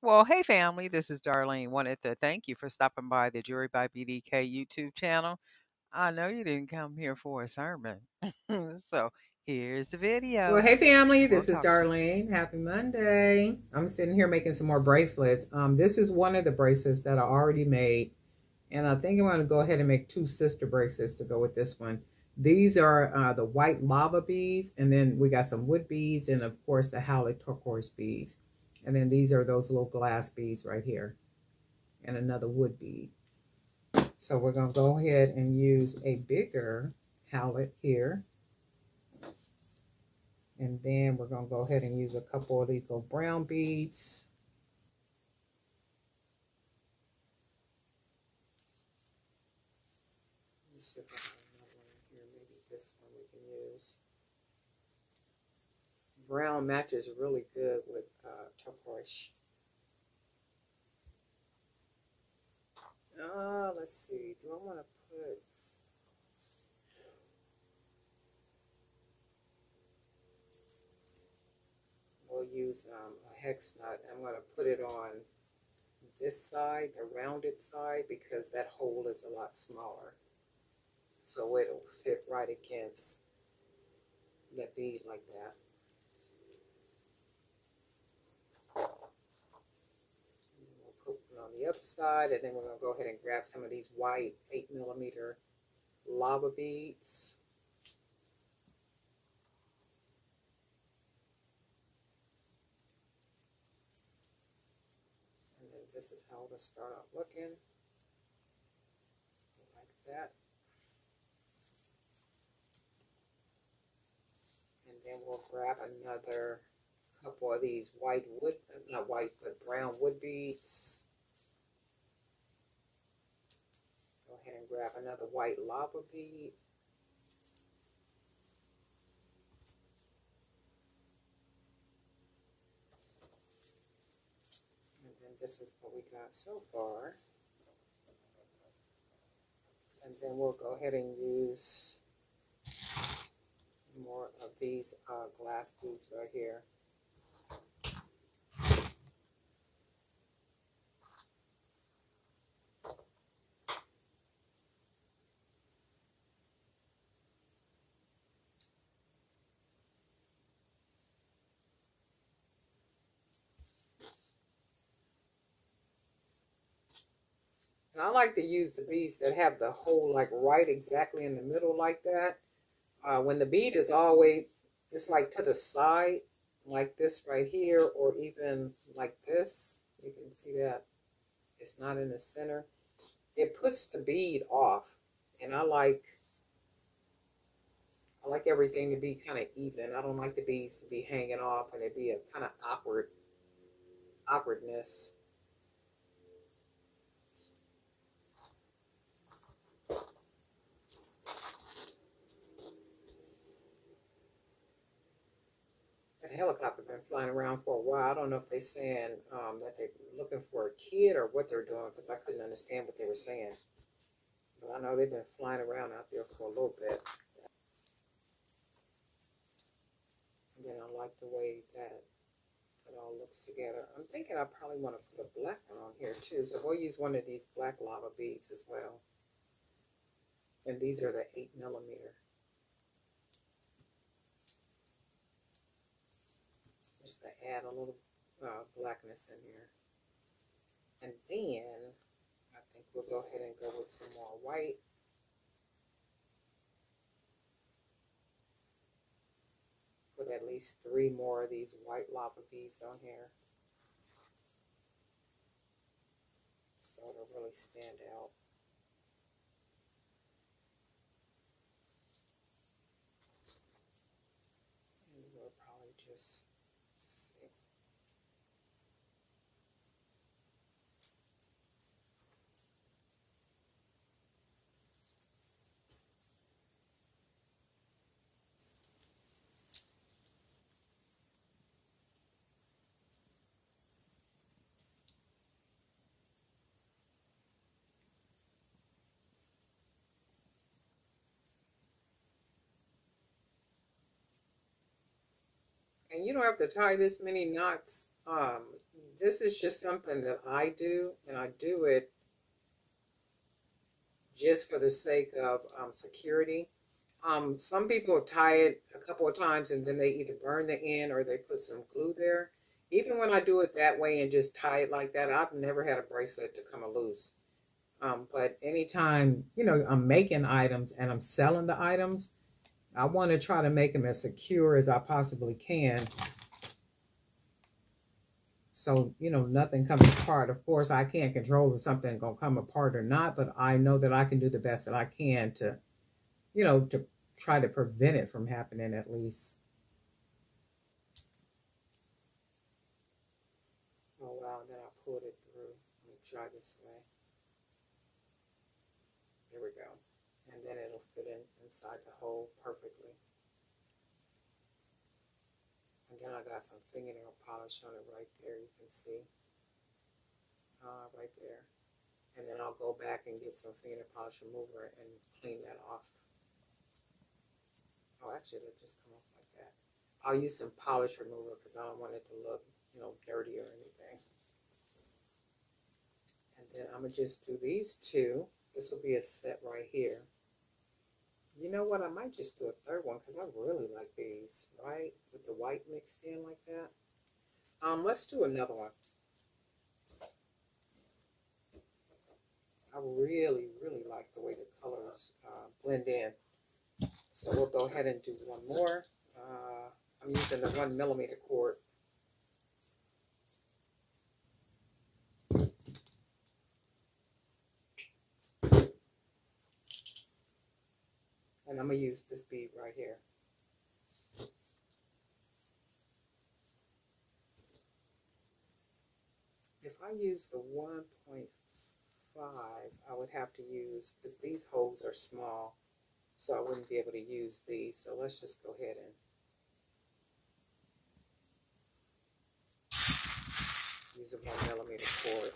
Well, hey family, this is Darlene. Wanted to thank you for stopping by the Jewelry by BDK YouTube channel. I know you didn't come here for a sermon. So here's the Well, video. hey family, We'll this is talk soon. Darlene. Happy Monday. I'm sitting here making some more bracelets. This is one of the bracelets that I already made, and I think I'm going to go ahead and make two sister bracelets to go with this one. These are the white lava beads, and then we got some wood beads, and of course the howlett turquoise beads. And then these are those little glass beads right here, and another wood bead. So we're going to go ahead and use a bigger howlett here. And then we're going to go ahead and use a couple of these little brown beads. Let me see if I have another one here. Maybe this one we can use. Brown matches really good with turquoise. Let's see. Do I want to put... We'll use a hex nut. I'm going to put it on this side, the rounded side, because that hole is a lot smaller. So it'll fit right against the bead like that. We'll put it on the other side, and then we're going to go ahead and grab some of these white 8mm lava beads. And then this is how it'll start out looking, like that. And then we'll grab another couple of these white wood, not white, but brown wood beads. Go ahead and grab another white lava bead. And then this is what we got so far. And then we'll go ahead and use more of these glass beads right here. And I like to use the beads that have the hole like right exactly in the middle like that. When the bead is always, it's like to the side, like this right here, or even like this, you can see that it's not in the center. It puts the bead off, and I like everything to be kind of even. I don't like the beads to be hanging off and it be a kind of awkwardness. That helicopter been flying around for a while. I don't know if they're saying that they're looking for a kid or what they're doing, because I couldn't understand what they were saying. But I know they've been flying around out there for a little bit. And then I like the way that it all looks together. I'm thinking I probably want to put a black one on here too. So we'll use one of these black lava beads as well. And these are the 8mm. Just to add a little blackness in here. And then I think we'll go ahead and go with some more white. Put at least 3 more of these white lava beads on here, so it'll really stand out. And we'll probably just see. And you don't have to tie this many knots this is just something that I do, and I do it just for the sake of security. Some people tie it a couple of times and then they either burn the end or they put some glue there. Even when I do it that way and just tie it like that, I've never had a bracelet to come loose. But anytime, I'm making items and I'm selling the items, I want to try to make them as secure as I possibly can. So, nothing comes apart. Of course, I can't control if something's going to come apart or not, but I know that I can do the best that I can to try to prevent it from happening at least. Oh, wow. Then I pulled it through. Let me try this way. There we go. And then it'll fit inside the hole perfectly. And then I got some fingernail polish on it right there. You can see. Right there. And then I'll go back and get some fingernail polish remover and clean that off. Oh, actually, it'll just come off like that. I'll use some polish remover because I don't want it to look, dirty or anything. And then I'm going to just do these two. This will be a set right here. You know what? I might just do a third one because I really like these, right? With the white mixed in like that. Let's do another one. I really, really like the way the colors blend in. So we'll go ahead and do one more. I'm using the 1mm cord. And I'm going to use this bead right here. If I use the 1.5, I would have to use, because these holes are small, so I wouldn't be able to use these. So let's just go ahead and use a 1mm cord.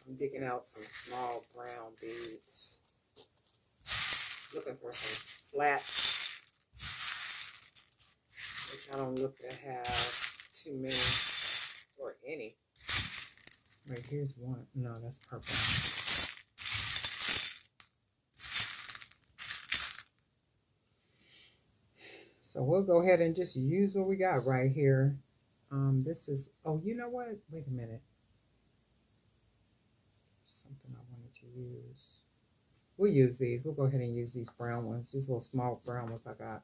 I'm digging out some small brown beads. Looking for some flat, which I don't look to have too many or any. Right, here's one. No, that's purple. So we'll go ahead and just use what we got right here. This is, oh, you know what? Wait a minute. Something I wanted to use. We'll use these. We'll go ahead and use these brown ones. These little small brown ones I got.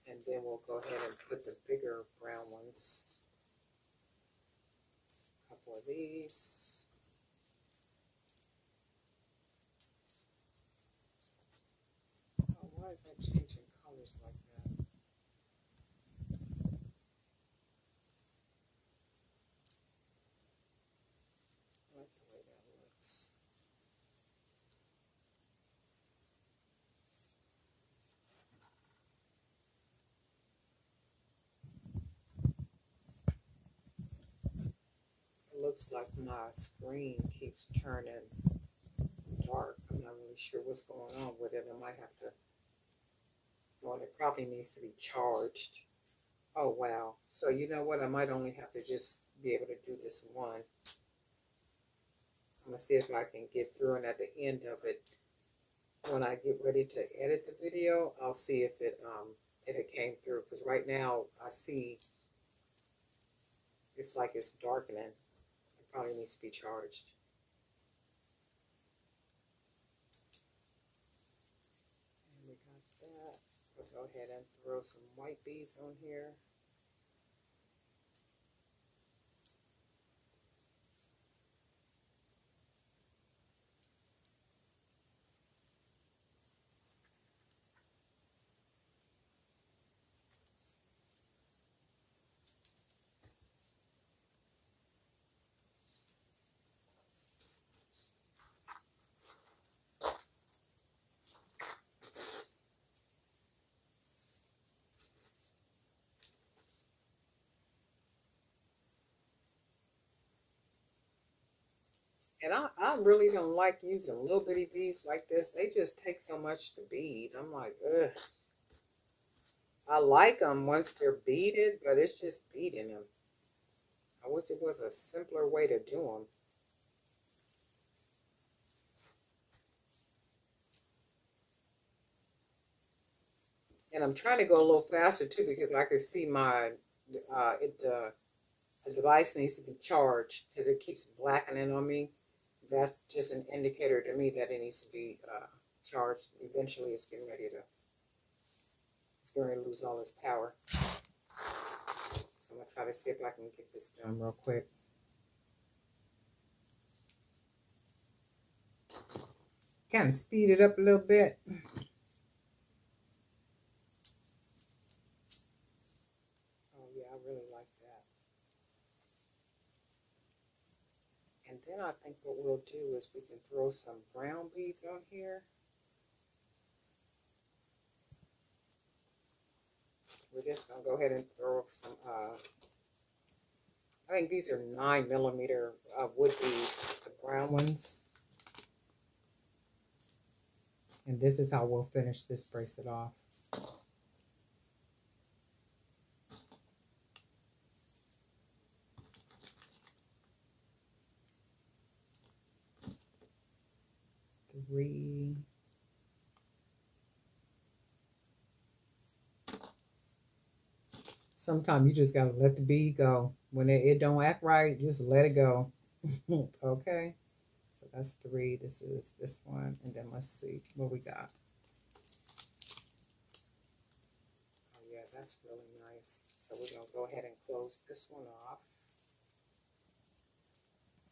And then we'll go ahead and put the bigger brown ones. A couple of these. Oh, why is that changing colors like that? I like the way that looks. It looks like my screen keeps turning dark. I'm not really sure what's going on with it. I might have to, well, it probably needs to be charged. Oh, wow. So you know what? I might only have to just be able to do this one. I'm going to see if I can get through, and at the end of it, when I get ready to edit the video, I'll see if it came through. Because right now, I see it's like it's darkening. It probably needs to be charged. And we got that. We'll go ahead and throw some white beads on here. And I really don't like using little bitty beads like this. They just take so much to bead. I'm like, ugh. I like them once they're beaded, but it's just beading them. I wish it was a simpler way to do them. And I'm trying to go a little faster too because I can see my the device needs to be charged because it keeps blackening on me. That's just an indicator to me that it needs to be charged. Eventually, it's going to lose all its power. So I'm gonna try to see if I can get this done real quick. Kind of speed it up a little bit. Oh yeah, I really like that. And then I think what we'll do is we can throw some brown beads on here. We're just gonna go ahead and throw some. I think these are 9mm wood beads, the brown ones. And this is how we'll finish this bracelet off. Three. Sometimes you just gotta let the bead go. When it don't act right, just let it go. Okay. So that's 3. This is this one. And then let's see what we got. Oh yeah, that's really nice. So we're gonna go ahead and close this one off.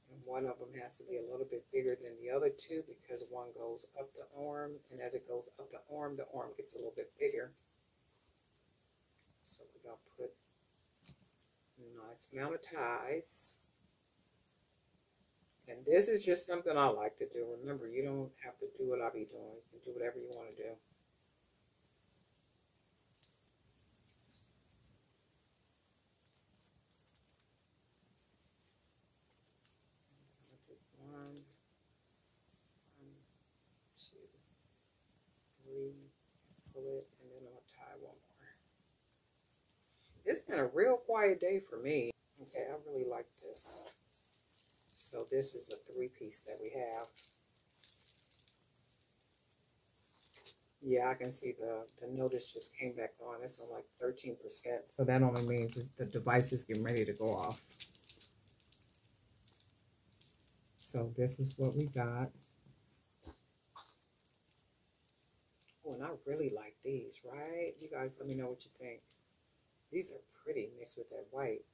And one of them has to be a little bit bigger than the other two because one goes up the arm, and as it goes up the arm gets a little bit bigger. So we're gonna put a nice amount of ties. And this is just something I like to do. Remember, you don't have to do what I be doing. You can do whatever you want to do. One, 2, 3, pull it, and then I'll tie one more. It's been a real quiet day for me. Okay, I really like this. So this is a 3-piece that we have. Yeah, I can see the notice just came back on. It's on like 13%. So that only means the device is getting ready to go off. So this is what we got. Oh, and I really like these, right? You guys let me know what you think. These are pretty mixed with that white.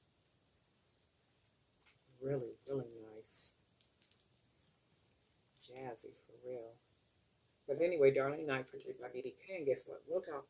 Really, really nice. Jazzy for real. But anyway, Darlene Knight for JBDK, and guess what? We'll talk.